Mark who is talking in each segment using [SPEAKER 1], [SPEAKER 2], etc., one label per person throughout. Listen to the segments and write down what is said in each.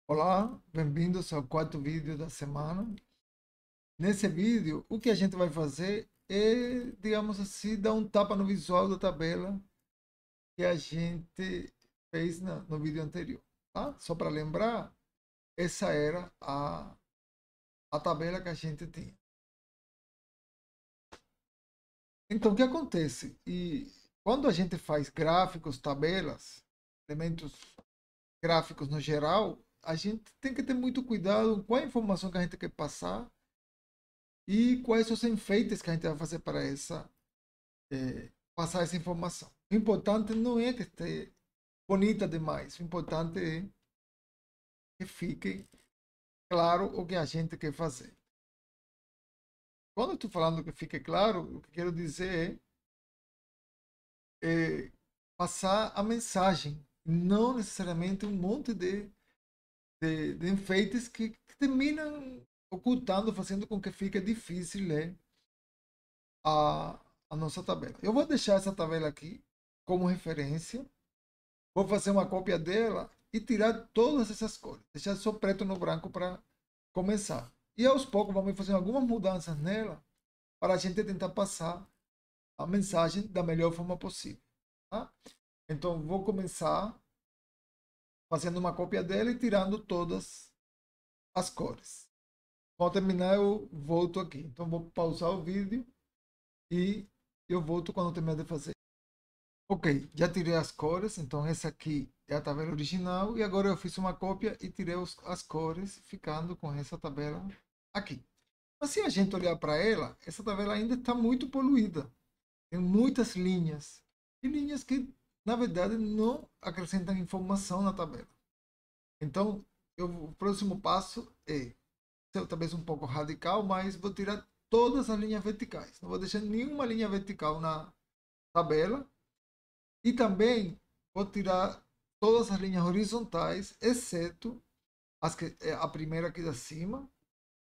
[SPEAKER 1] Olá, bem-vindos ao quarto vídeo da semana. Nesse vídeo, o que a gente vai fazer é, digamos assim, dar um tapa no visual da tabela que a gente fez no vídeo anterior, tá? Só para lembrar, essa era a tabela que a gente tinha. Então, o que acontece? E quando a gente faz gráficos, tabelas, elementos gráficos no geral, a gente tem que ter muito cuidado com a informação que a gente quer passar e quais são os enfeites que a gente vai fazer para passar essa informação. O importante não é que esteja bonita demais, o importante é que fique claro o que a gente quer fazer. Quando eu estou falando que fique claro, o que quero dizer é passar a mensagem, não necessariamente um monte de enfeites que terminam ocultando, fazendo com que fique difícil ler a nossa tabela. Eu vou deixar essa tabela aqui como referência. Vou fazer uma cópia dela e tirar todas essas cores. Deixar só preto no branco para começar. E aos poucos vamos fazer algumas mudanças nela para a gente tentar passar a mensagem da melhor forma possível. Tá? Então vou começar fazendo uma cópia dela e tirando todas as cores. Quando terminar eu volto aqui. Então vou pausar o vídeo e eu volto quando terminar de fazer. Ok, já tirei as cores, então essa aqui é a tabela original e agora eu fiz uma cópia e tirei as cores, ficando com essa tabela aqui. Mas se a gente olhar para ela, essa tabela ainda está muito poluída. Tem muitas linhas e linhas que, na verdade, não acrescentam informação na tabela. Então, o próximo passo é, talvez um pouco radical, mas vou tirar todas as linhas verticais. Não vou deixar nenhuma linha vertical na tabela. E também vou tirar todas as linhas horizontais, exceto a primeira aqui de cima,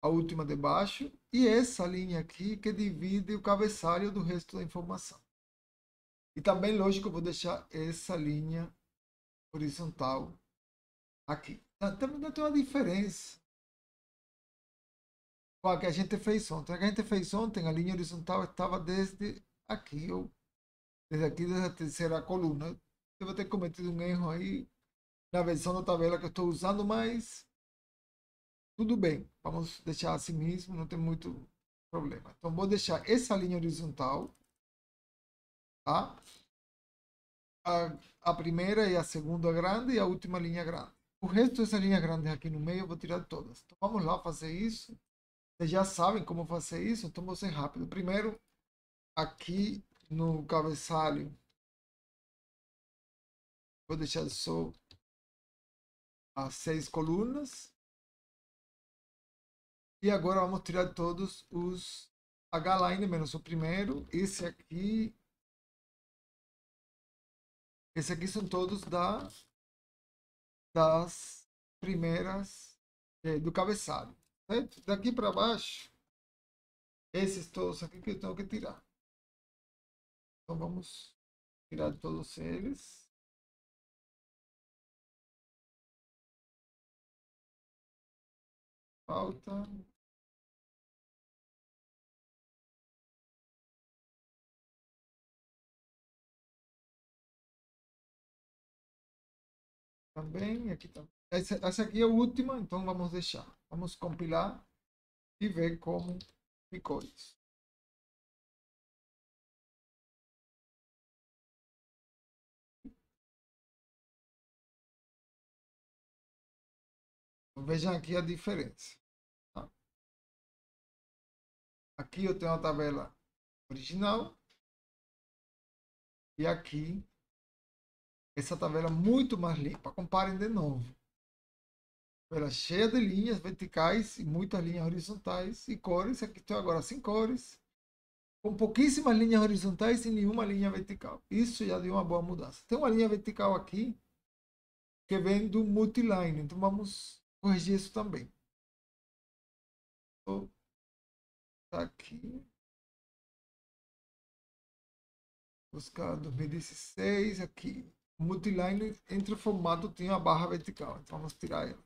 [SPEAKER 1] a última de baixo, e essa linha aqui que divide o cabeçalho do resto da informação. E também, lógico, eu vou deixar essa linha horizontal aqui. Também tem uma diferença com a que a gente fez ontem. A que a gente fez ontem, a linha horizontal estava desde aqui, ou desde a terceira coluna. Eu devo ter cometido um erro aí na versão da tabela que eu estou usando, mas tudo bem, vamos deixar assim mesmo, não tem muito problema. Então vou deixar essa linha horizontal, tá? A primeira e a segunda grande e a última linha grande. O resto dessa linha grande aqui no meio eu vou tirar todas. Então vamos lá fazer isso. Vocês já sabem como fazer isso, então vou ser rápido. Primeiro, aqui no cabeçalho, vou deixar só as 6 colunas. E agora vamos tirar todos os H-line menos o primeiro. Esse aqui são todos das primeiras do cabeçalho. Certo? Daqui para baixo, esses todos aqui que eu tenho que tirar. Então vamos tirar todos eles. Falta. Também, aqui também. Essa aqui é a última, então vamos deixar. Vamos compilar e ver como ficou isso. Então, vejam aqui a diferença. Tá? Aqui eu tenho a tabela original e aqui essa tabela muito mais limpa. Comparem de novo. Ela é cheia de linhas verticais e muitas linhas horizontais e cores. Aqui estou agora sem cores, com pouquíssimas linhas horizontais e nenhuma linha vertical. Isso já deu uma boa mudança. Tem uma linha vertical aqui que vem do multiline, então vamos corrigir isso também. Vou tá aqui, buscar 2016 aqui. O multiline entre o formato tem a barra vertical, então vamos tirar ela.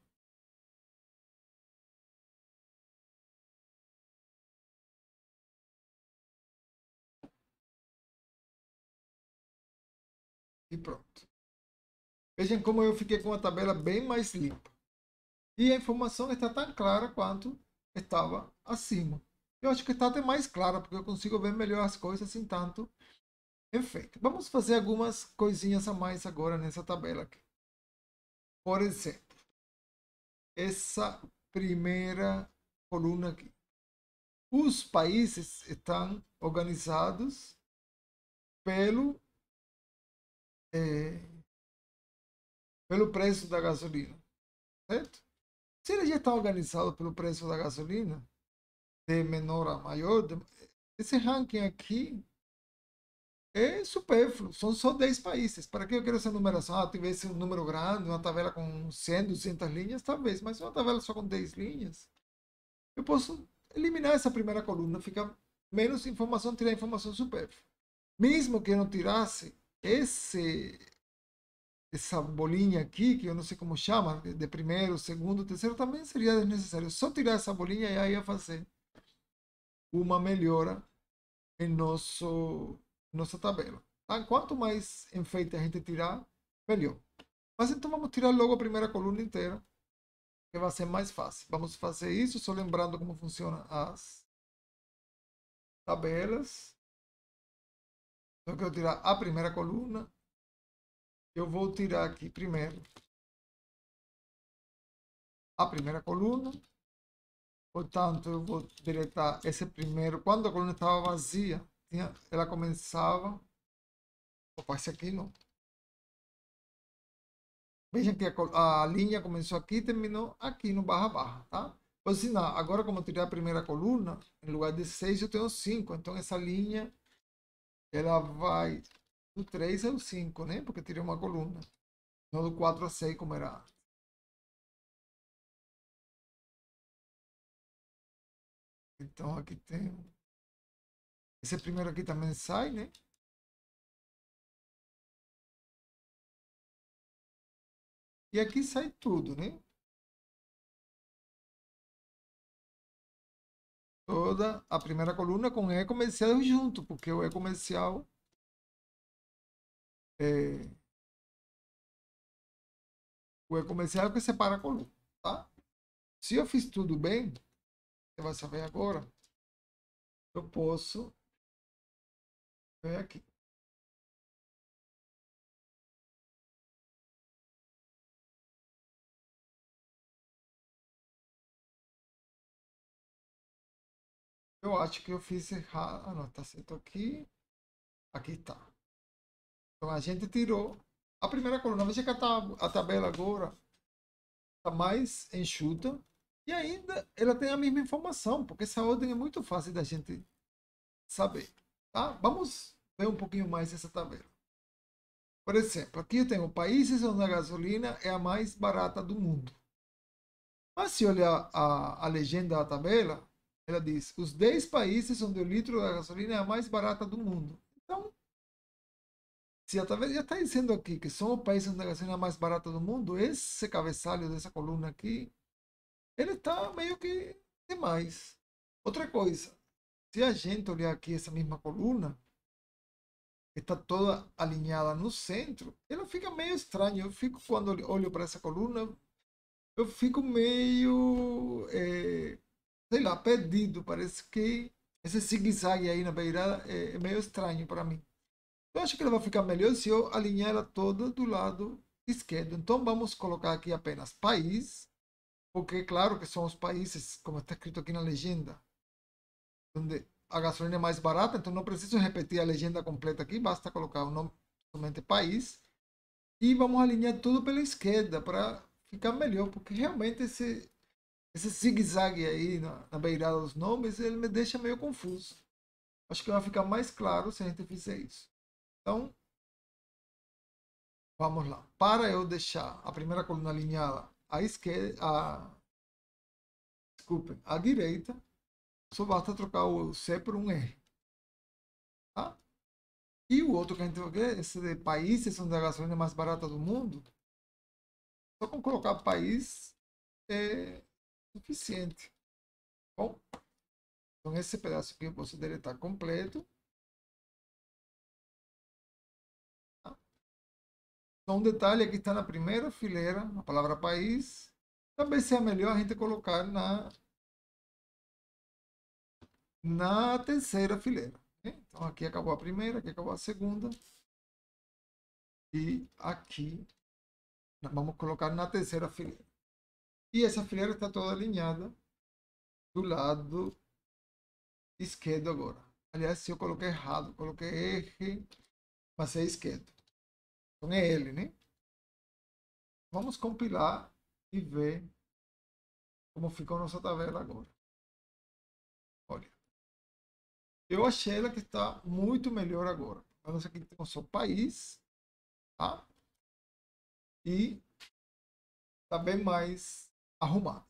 [SPEAKER 1] E pronto. Vejam como eu fiquei com a tabela bem mais limpa. E a informação está tão clara quanto estava acima. Eu acho que está até mais clara, porque eu consigo ver melhor as coisas sem tanto efeito. Vamos fazer algumas coisinhas a mais agora nessa tabela aqui. Por exemplo, essa primeira coluna aqui. Os países estão organizados pelo, eh, pelo preço da gasolina, certo? Se ele já está organizado pelo preço da gasolina, de menor a maior, esse ranking aqui é supérfluo. São só 10 países. Para que eu quero essa numeração? Ah, tivesse um número grande, uma tabela com 100, 200 linhas, talvez. Mas uma tabela só com 10 linhas, eu posso eliminar essa primeira coluna. Fica menos informação, tirar informação supérflua. Mesmo que eu não tirasse essa bolinha aqui, que eu não sei como chama, de primeiro, segundo, terceiro, também seria desnecessário. Só tirar essa bolinha e aí ia fazer uma melhora em nossa tabela. Tá? Quanto mais enfeite a gente tirar, melhor. Mas então vamos tirar logo a primeira coluna inteira, que vai ser mais fácil. Vamos fazer isso só lembrando como funcionam as tabelas. Então eu quero tirar a primeira coluna. Eu vou tirar aqui primeiro a primeira coluna. Portanto, eu vou deletar esse primeiro. Quando a coluna estava vazia, ela começava. Opa, esse aqui não. Vejam que a linha começou aqui e terminou aqui no barra barra, tá? Por sinal, agora como eu tirei a primeira coluna, em lugar de 6 eu tenho 5. Então essa linha, ela vai do 3 ao 5, né? Porque eu tirei uma coluna. Não do 4 a 6 como era. Então aqui tem... Esse primeiro aqui também sai, né? E aqui sai tudo, né? Toda a primeira coluna com E comercial junto, porque o E comercial é o E comercial é o que separa a coluna, tá? Se eu fiz tudo bem, você vai saber agora, eu posso ver aqui. Eu acho que eu fiz errado. Ah, não, tá certo aqui. Aqui tá. Então a gente tirou a primeira coluna. Veja que a tabela agora está mais enxuta e ainda ela tem a mesma informação, porque essa ordem é muito fácil da gente saber. Tá? Vamos ver um pouquinho mais essa tabela. Por exemplo, aqui eu tenho países onde a gasolina é a mais barata do mundo. Mas se olhar a legenda da tabela, ela diz: os 10 países onde o litro da gasolina é a mais barata do mundo. Então, se a tabela já está dizendo aqui que são os países onde a gasolina é a mais barata do mundo, esse cabeçalho dessa coluna aqui, ele está meio que demais. Outra coisa, se a gente olhar aqui essa mesma coluna, que está toda alinhada no centro, ela fica meio estranha. Eu fico, quando olho para essa coluna, eu fico meio, sei lá, perdido. Parece que esse zigue-zague aí na beirada é meio estranho para mim. Eu acho que ela vai ficar melhor se eu alinhar ela toda do lado esquerdo. Então vamos colocar aqui apenas país, porque é claro que são os países, como está escrito aqui na legenda, onde a gasolina é mais barata, então não preciso repetir a legenda completa aqui, basta colocar o nome somente país. E vamos alinhar tudo pela esquerda para ficar melhor, porque realmente esse zigue-zague aí na beirada dos nomes, ele me deixa meio confuso. Acho que vai ficar mais claro se a gente fizer isso. Então, vamos lá. Para eu deixar a primeira coluna alinhada à esquerda, desculpem, à direita, só basta trocar o C por um R. Tá? E o outro que a gente vai ver, esse de países onde a gasolina é mais barata do mundo, só com colocar país é suficiente. Bom, então esse pedaço aqui eu posso deletar completo. Tá? Só um detalhe, aqui está na primeira fileira, a palavra país. Talvez seja melhor a gente colocar na terceira fileira, né? Então aqui acabou a primeira, aqui acabou a segunda. E aqui nós vamos colocar na terceira fileira. E essa fileira está toda alinhada do lado esquerdo agora. Aliás, se eu coloquei errado, coloquei R, mas é esquerdo. Então é L, né? Vamos compilar e ver como ficou a nossa tabela agora. Olha, eu achei ela que está muito melhor agora. Vamos aqui temos o país, tá? E está bem mais arrumado.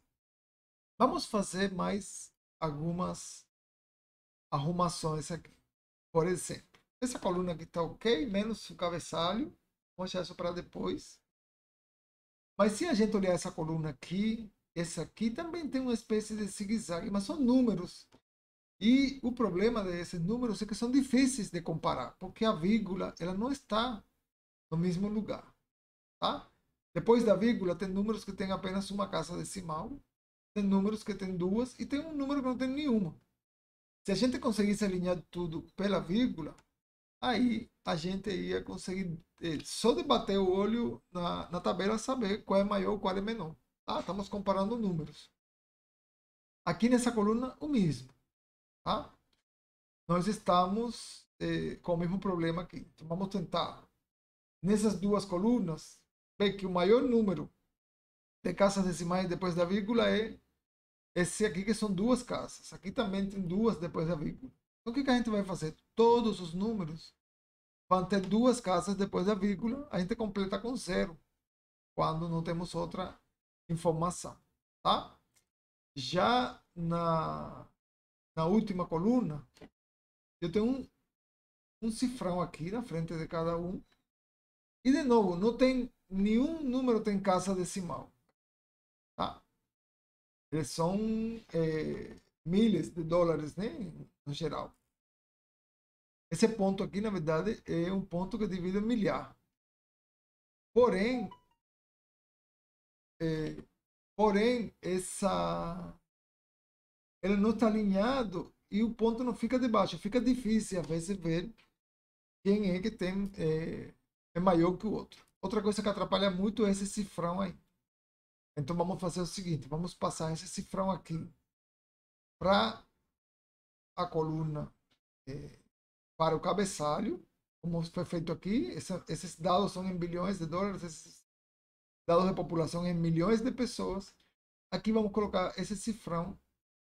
[SPEAKER 1] Vamos fazer mais algumas arrumações aqui. Por exemplo, essa coluna aqui está ok, menos o cabeçalho. Vamos deixar isso para depois. Mas se a gente olhar essa coluna aqui, essa aqui também tem uma espécie de zigue-zague, mas são números. E o problema desses números é que são difíceis de comparar, porque a vírgula ela não está no mesmo lugar. Tá? Depois da vírgula, tem números que têm apenas uma casa decimal, tem números que têm duas e tem um número que não tem nenhuma. Se a gente conseguisse alinhar tudo pela vírgula, aí a gente ia conseguir, só de bater o olho na tabela, saber qual é maior ou qual é menor. Tá? Estamos comparando números. Aqui nessa coluna, o mesmo. Tá? Nós estamos com o mesmo problema aqui. Então, vamos tentar, nessas duas colunas, ver que o maior número de casas decimais depois da vírgula é esse aqui, que são duas casas. Aqui também tem duas depois da vírgula. Então, o que a gente vai fazer? Todos os números vão ter duas casas depois da vírgula. A gente completa com zero, quando não temos outra informação. Tá? Já na última coluna, eu tenho um cifrão aqui na frente de cada um. E, de novo, não tem nenhum número tem casa decimal. Tá? Eles são milhas de dólares, né? No geral. Esse ponto aqui, na verdade, é um ponto que divide em milhar. Porém, ele não está alinhado e o ponto não fica debaixo. Fica difícil, às vezes, ver quem é que tem, é maior que o outro. Outra coisa que atrapalha muito é esse cifrão aí. Então, vamos fazer o seguinte. Vamos passar esse cifrão aqui para a coluna, para o cabeçalho, como foi feito aqui. Esses dados são em bilhões de dólares, esses dados de população em milhões de pessoas. Aqui vamos colocar esse cifrão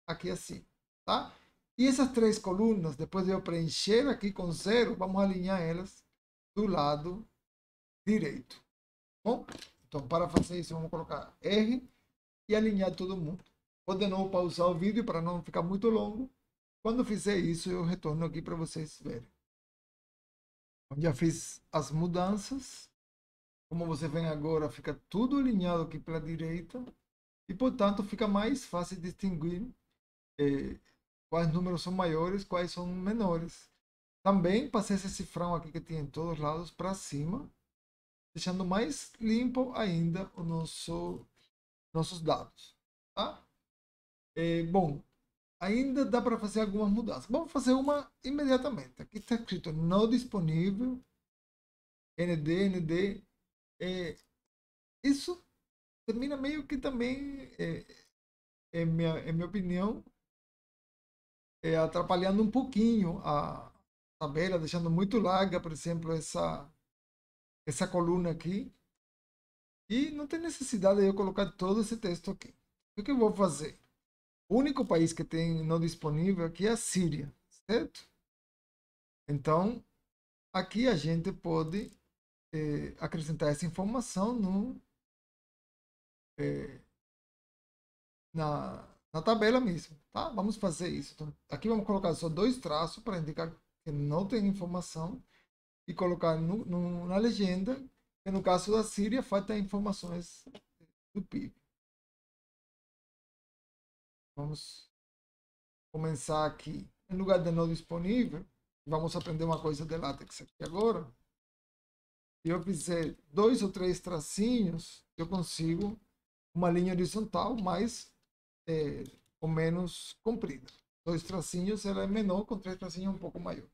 [SPEAKER 1] aqui assim, tá? E essas três colunas, depois de eu preencher aqui com zero, vamos alinhar elas do lado direito. Bom, então para fazer isso vamos colocar R e alinhar todo mundo. Vou de novo pausar o vídeo para não ficar muito longo. Quando fizer isso, eu retorno aqui para vocês verem. Já fiz as mudanças. Como você vê agora, fica tudo alinhado aqui pela direita. E, portanto, fica mais fácil de distinguir quais números são maiores, quais são menores. Também passei esse cifrão aqui que tinha em todos os lados para cima, deixando mais limpo ainda o nossos dados. Tá? Bom, ainda dá para fazer algumas mudanças. Vamos fazer uma imediatamente. Aqui está escrito não disponível, ND. Isso termina meio que também, em minha opinião, atrapalhando um pouquinho a tabela, deixando muito larga, por exemplo, essa coluna aqui. E não tem necessidade de eu colocar todo esse texto aqui. O que eu vou fazer? O único país que tem não disponível aqui é a Síria, certo? Então, aqui a gente pode acrescentar essa informação na tabela mesmo, tá? Vamos fazer isso. Então, aqui vamos colocar só dois traços para indicar que não tem informação e colocar na legenda que no caso da Síria falta informações do PIB. Vamos começar aqui. Em lugar de não disponível, vamos aprender uma coisa de látex aqui agora. e eu fizer 2 ou 3 tracinhos, eu consigo uma linha horizontal mais ou menos comprida. 2 tracinhos ela é menor, com 3 tracinhos é um pouco maior.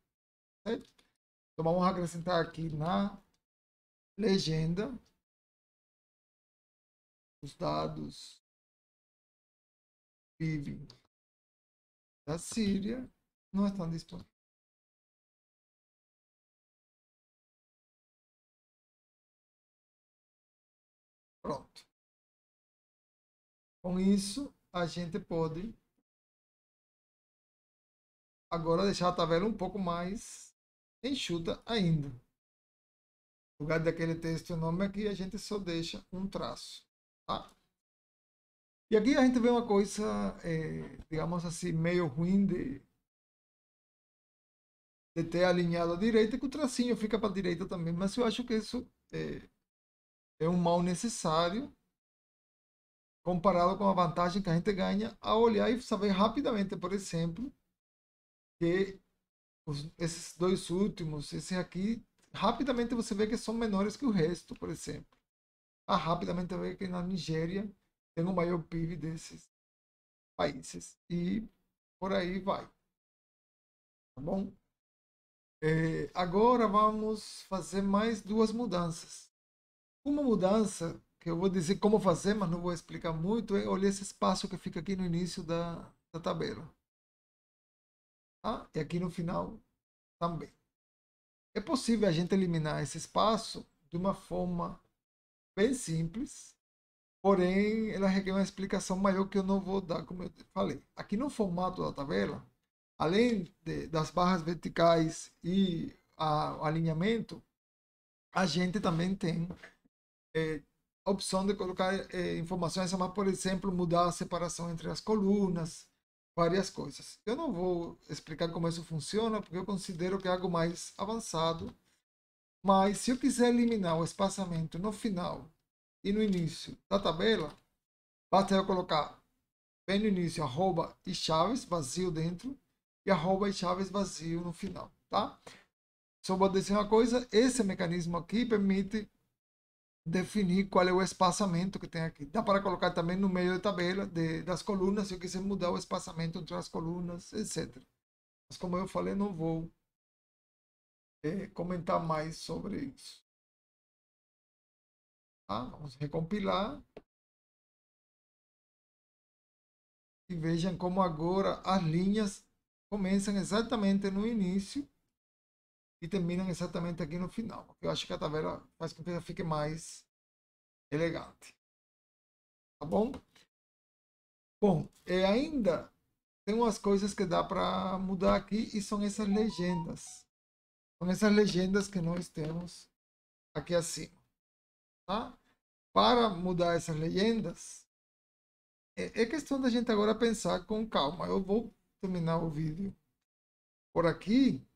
[SPEAKER 1] Certo? Então vamos acrescentar aqui na legenda os dados PIB da Síria não estão disponíveis. Pronto. Com isso, a gente pode agora deixar a tabela um pouco mais enxuta ainda. No lugar daquele texto enorme aqui, a gente só deixa um traço. Tá? E aqui a gente vê uma coisa, digamos assim, meio ruim de ter alinhado à direita, que o tracinho fica para a direita também. Mas eu acho que isso é um mal necessário comparado com a vantagem que a gente ganha ao olhar e saber rapidamente, por exemplo, que esses dois últimos, esse aqui, rapidamente você vê que são menores que o resto, por exemplo. Rapidamente vê que na Nigéria tem o maior PIB desses países. E por aí vai. Tá bom? Agora vamos fazer mais duas mudanças. Uma mudança que eu vou dizer como fazer, mas não vou explicar muito, é olhar esse espaço que fica aqui no início da tabela. Tá? E aqui no final também. É possível a gente eliminar esse espaço de uma forma bem simples, porém ela requer uma explicação maior que eu não vou dar, como eu falei. Aqui no formato da tabela, além das barras verticais e o alinhamento, a gente também tem a opção de colocar informações, mas, por exemplo, mudar a separação entre as colunas, várias coisas. Eu não vou explicar como isso funciona, porque eu considero que é algo mais avançado. Mas se eu quiser eliminar o espaçamento no final e no início da tabela, basta eu colocar bem no início arroba e chaves vazio dentro e arroba e chaves vazio no final, tá? Só vou dizer uma coisa, esse mecanismo aqui permite definir qual é o espaçamento que tem aqui. Dá para colocar também no meio da tabela das colunas, se eu quiser mudar o espaçamento entre as colunas, etc. Mas como eu falei, não vou comentar mais sobre isso. Tá? Vamos recompilar. E vejam como agora as linhas começam exatamente no início e terminam exatamente aqui no final. Eu acho que a tabela faz com que ela fique mais elegante. Tá bom? Bom, ainda tem umas coisas que dá para mudar aqui e são essas legendas. São essas legendas que nós temos aqui acima. Tá? Para mudar essas legendas, é questão da gente agora pensar com calma. Eu vou terminar o vídeo por aqui,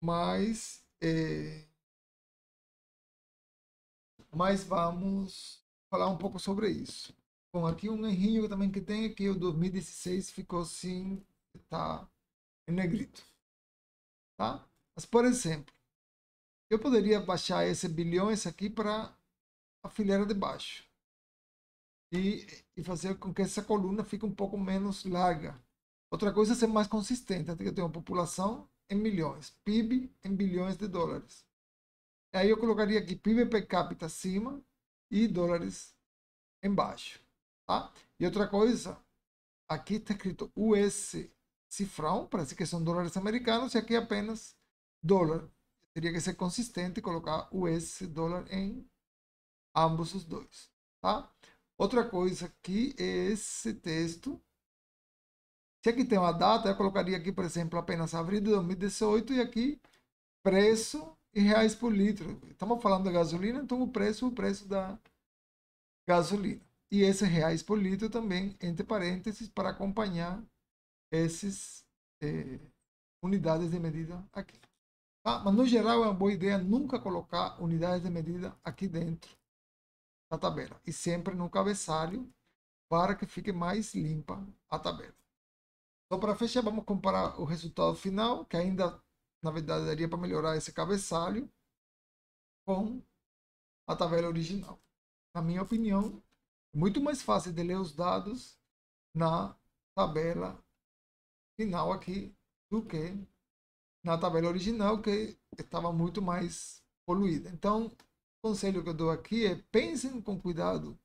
[SPEAKER 1] mas vamos falar um pouco sobre isso. Bom, aqui um errinho também que tem é que o 2016 ficou assim, tá em negrito, tá? Mas, por exemplo, eu poderia baixar esse bilhões aqui para a fileira de baixo e fazer com que essa coluna fique um pouco menos larga. Outra coisa é ser mais consistente, até que eu tenho uma população em milhões, PIB em bilhões de dólares. Aí eu colocaria aqui PIB per capita acima e dólares embaixo, tá? E outra coisa, aqui está escrito US cifrão, parece que são dólares americanos, e aqui é apenas dólar. Teria que ser consistente e colocar US dólar em ambos os dois, tá? Outra coisa aqui é esse texto. Se aqui tem uma data, eu colocaria aqui, por exemplo, apenas abril de 2018 e aqui preço em reais por litro. Estamos falando da gasolina, então o preço da gasolina. E esse reais por litro também, entre parênteses, para acompanhar esses unidades de medida aqui. Tá? Mas no geral é uma boa ideia nunca colocar unidades de medida aqui dentro da tabela. E sempre no cabeçalho para que fique mais limpa a tabela. Então, para fechar, vamos comparar o resultado final, que ainda, na verdade, daria para melhorar esse cabeçalho. com a tabela original. Na minha opinião, é muito mais fácil de ler os dados na tabela final aqui do que na tabela original, que estava muito mais poluída. Então, o conselho que eu dou aqui é pensem com cuidado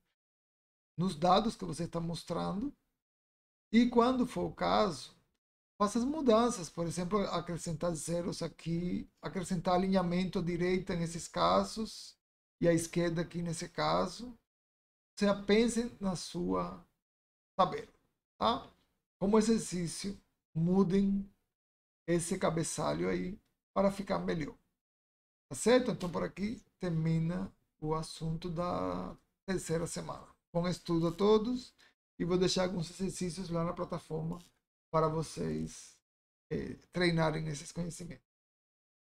[SPEAKER 1] nos dados que você está mostrando e, quando for o caso, faça as mudanças. Por exemplo, acrescentar zeros aqui, acrescentar alinhamento à direita nesses casos e à esquerda aqui nesse caso. Você pense na sua tabela, tá? Como exercício, mudem esse cabeçalho aí para ficar melhor. Tá certo? Então, por aqui termina o assunto da terceira semana. Bom estudo a todos e vou deixar alguns exercícios lá na plataforma para vocês treinarem esses conhecimentos.